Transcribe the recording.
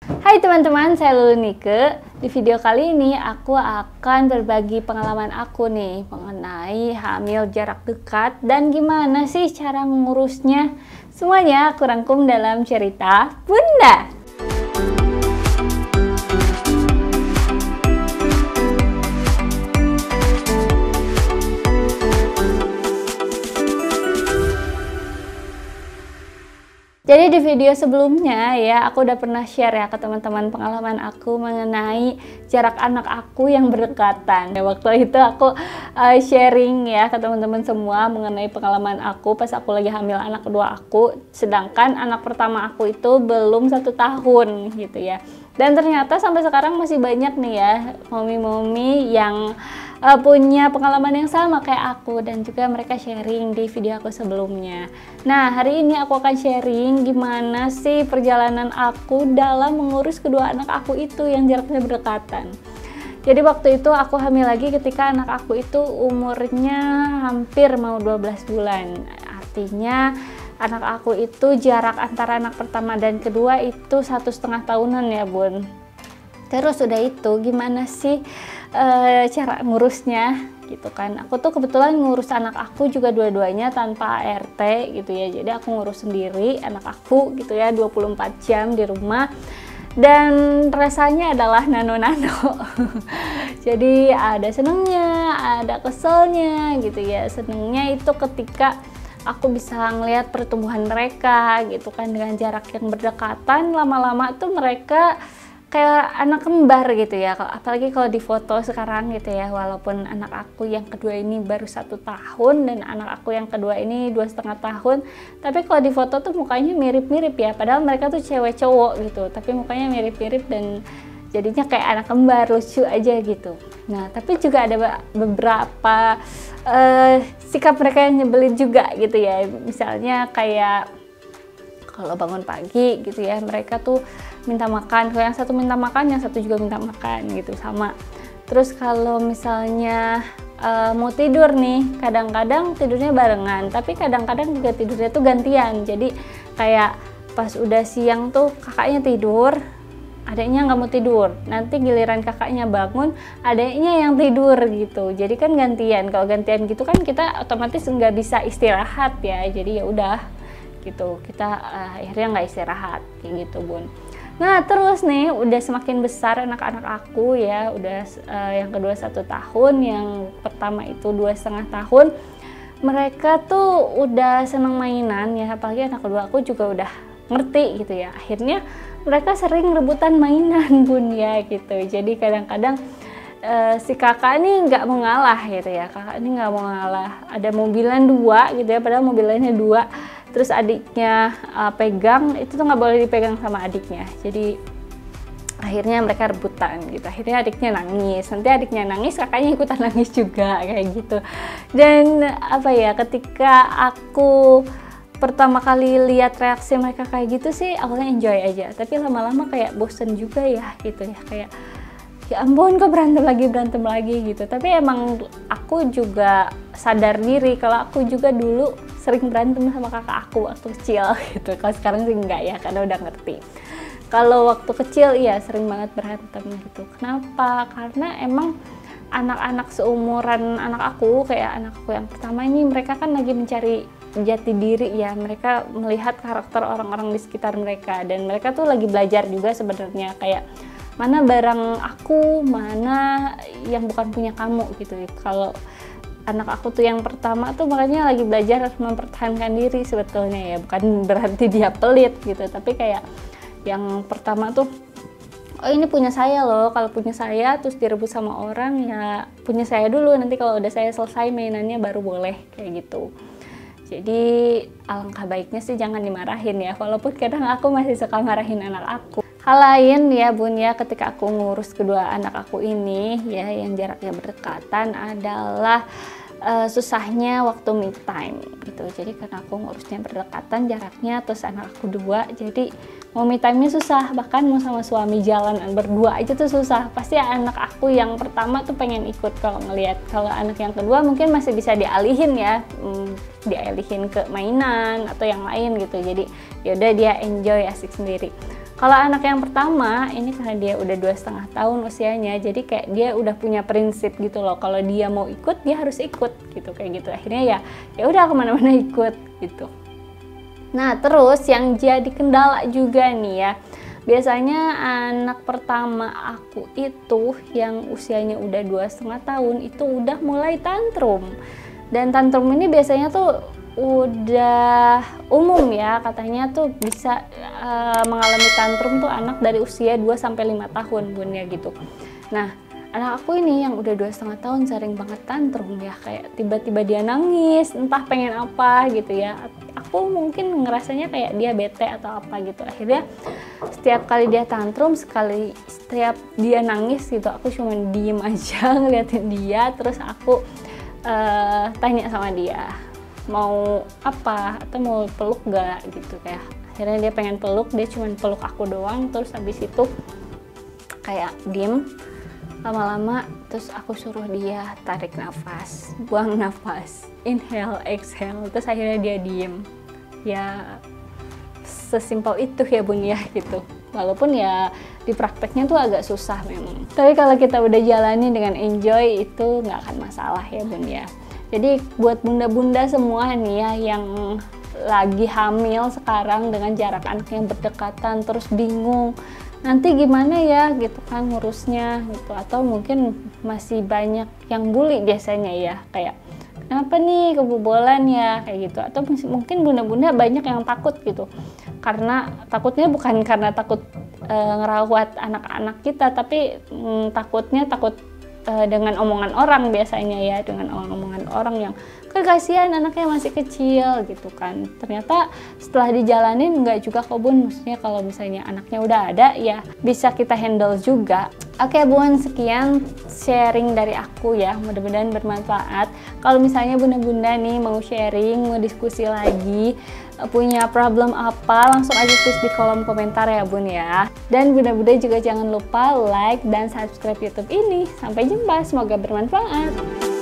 Hai teman-teman, saya Lulu Nike. Di video kali ini aku akan berbagi pengalaman aku nih mengenai hamil jarak dekat dan gimana sih cara mengurusnya. Semuanya aku rangkum dalam cerita Bunda. Jadi di video sebelumnya ya, aku udah pernah share ya ke teman-teman pengalaman aku mengenai jarak anak aku yang berdekatan. Ya, waktu itu aku sharing ya ke teman-teman semua mengenai pengalaman aku pas aku lagi hamil anak kedua aku, sedangkan anak pertama aku itu belum 1 tahun gitu ya. Dan ternyata sampai sekarang masih banyak nih ya momi-momi yang punya pengalaman yang sama kayak aku, dan juga mereka sharing di video aku sebelumnya. Nah, hari ini aku akan sharing gimana sih perjalanan aku dalam mengurus kedua anak aku itu yang jaraknya berdekatan. Jadi waktu itu aku hamil lagi ketika anak aku itu umurnya hampir mau 12 bulan. Artinya anak aku itu jarak antara anak pertama dan kedua itu 1,5 tahunan ya Bun. Terus udah itu gimana sih cara ngurusnya gitu kan. Aku tuh kebetulan ngurus anak aku juga dua-duanya tanpa ART gitu ya. Jadi aku ngurus sendiri anak aku gitu ya 24 jam di rumah. Dan rasanya adalah nano-nano. Jadi ada senengnya, ada keselnya gitu ya. Senengnya itu ketika aku bisa ngelihat pertumbuhan mereka gitu kan, dengan jarak yang berdekatan. Lama-lama tuh mereka kayak anak kembar gitu ya, apalagi kalau di foto sekarang gitu ya. Walaupun anak aku yang kedua ini baru 1 tahun dan anak aku yang kedua ini 2,5 tahun, tapi kalau di foto tuh mukanya mirip-mirip ya, padahal mereka tuh cewek cowok gitu, tapi mukanya mirip-mirip dan jadinya kayak anak kembar, lucu aja gitu. Nah, tapi juga ada beberapa sikap mereka yang nyebelin juga gitu ya. Misalnya kayak kalau bangun pagi gitu ya, mereka tuh minta makan. Kalau yang satu minta makan, yang satu juga minta makan gitu, sama. Terus kalau misalnya mau tidur nih, kadang-kadang tidurnya barengan, tapi kadang-kadang juga tidurnya tuh gantian. Jadi kayak pas udah siang tuh kakaknya tidur, adiknya nggak mau tidur. Nanti giliran kakaknya bangun, adiknya yang tidur gitu. Jadi kan gantian. Kalau gantian gitu kan kita otomatis nggak bisa istirahat ya. Jadi ya udah gitu, kita akhirnya nggak istirahat kayak gitu Bun. Nah terus nih udah semakin besar anak-anak aku ya, udah yang kedua 1 tahun, yang pertama itu 2,5 tahun. Mereka tuh udah seneng mainan ya, apalagi anak kedua aku juga udah ngerti gitu ya. Akhirnya mereka sering rebutan mainan Bun ya gitu. Jadi kadang-kadang si kakak ini nggak mau ngalah gitu ya, kakak ini nggak mau ngalah. Ada mobilan 2 gitu ya, padahal mobilannya 2. Terus adiknya pegang, itu tuh nggak boleh dipegang sama adiknya. Jadi akhirnya mereka rebutan gitu. Akhirnya adiknya nangis, nanti adiknya nangis, kakaknya ikutan nangis juga kayak gitu. Dan apa ya, ketika aku pertama kali lihat reaksi mereka kayak gitu sih, awalnya enjoy aja. Tapi lama-lama kayak bosen juga ya gitu ya, kayak ya ampun kok berantem lagi gitu. Tapi emang aku juga sadar diri kalau aku juga dulu sering berantem sama kakak aku waktu kecil gitu. Kalau sekarang sih enggak ya, karena udah ngerti. Kalau waktu kecil iya sering banget berantem gitu. Kenapa? Karena emang anak-anak seumuran anak aku, kayak anak aku yang pertama ini, mereka kan lagi mencari jati diri ya. Mereka melihat karakter orang-orang di sekitar mereka, dan mereka tuh lagi belajar juga sebenarnya, kayak mana barang aku, mana yang bukan punya kamu gitu. Kalau anak aku tuh yang pertama tuh makanya lagi belajar mempertahankan diri sebetulnya ya, bukan berarti dia pelit gitu, tapi kayak yang pertama tuh, oh ini punya saya loh, kalau punya saya terus direbut sama orang ya punya saya dulu, nanti kalau udah saya selesai mainannya baru boleh kayak gitu. Jadi alangkah baiknya sih jangan dimarahin ya, walaupun kadang aku masih suka marahin anak aku. Hal lain ya Bun ya, ketika aku ngurus kedua anak aku ini ya yang jaraknya berdekatan adalah susahnya waktu me time gitu. Jadi karena aku ngurusnya berdekatan jaraknya, terus anak aku 2, jadi mau me time-nya susah. Bahkan mau sama suami jalan berdua aja tuh susah. Pasti anak aku yang pertama tuh pengen ikut kalau ngelihat. Kalau anak yang kedua mungkin masih bisa dialihin ya, dialihin ke mainan atau yang lain gitu. Jadi yaudah dia enjoy asik sendiri. Kalau anak yang pertama ini karena dia udah 2,5 tahun usianya, jadi kayak dia udah punya prinsip gitu loh, kalau dia mau ikut dia harus ikut gitu, kayak gitu. Akhirnya ya udah kemana-mana ikut gitu. Nah terus yang jadi kendala juga nih ya, biasanya anak pertama aku itu yang usianya udah 2,5 tahun itu udah mulai tantrum. Dan tantrum ini biasanya tuh udah umum ya, katanya tuh bisa mengalami tantrum tuh anak dari usia 2-5 tahun bun ya gitu. Nah anak aku ini yang udah 2,5 tahun sering banget tantrum ya, kayak tiba-tiba dia nangis entah pengen apa gitu ya. Aku mungkin ngerasanya kayak dia bete atau apa gitu. Akhirnya setiap kali dia tantrum, setiap dia nangis gitu, aku cuma diem aja ngeliatin dia. Terus aku tanya sama dia mau apa atau mau peluk gak gitu, kayak akhirnya dia pengen peluk, dia cuma peluk aku doang. Terus habis itu kayak diem lama-lama, terus aku suruh dia tarik nafas, buang nafas, inhale, exhale, terus akhirnya dia diem. Ya sesimpel itu ya bun ya gitu. Walaupun ya di prakteknya tuh agak susah memang, tapi kalau kita udah jalani dengan enjoy itu nggak akan masalah ya bun ya. Jadi buat bunda-bunda semua nih ya yang lagi hamil sekarang dengan jarak anak yang berdekatan, terus bingung nanti gimana ya gitu kan ngurusnya gitu, atau mungkin masih banyak yang bully biasanya ya, kayak kenapa nih kebobolan ya kayak gitu, atau mungkin bunda-bunda banyak yang takut gitu, karena takutnya bukan karena takut ngerawat anak-anak kita, tapi takut dengan omongan orang biasanya ya, dengan omongan orang yang kasihan anaknya masih kecil gitu kan. Ternyata setelah dijalanin nggak juga kok bun, maksudnya kalau misalnya anaknya udah ada ya bisa kita handle juga. Oke bun, sekian sharing dari aku ya, mudah-mudahan bermanfaat. Kalau misalnya bunda-bunda nih mau sharing, mau diskusi lagi, punya problem apa, langsung aja tulis di kolom komentar ya bun ya. Dan bunda-bunda juga jangan lupa like dan subscribe YouTube ini. Sampai jumpa, semoga bermanfaat.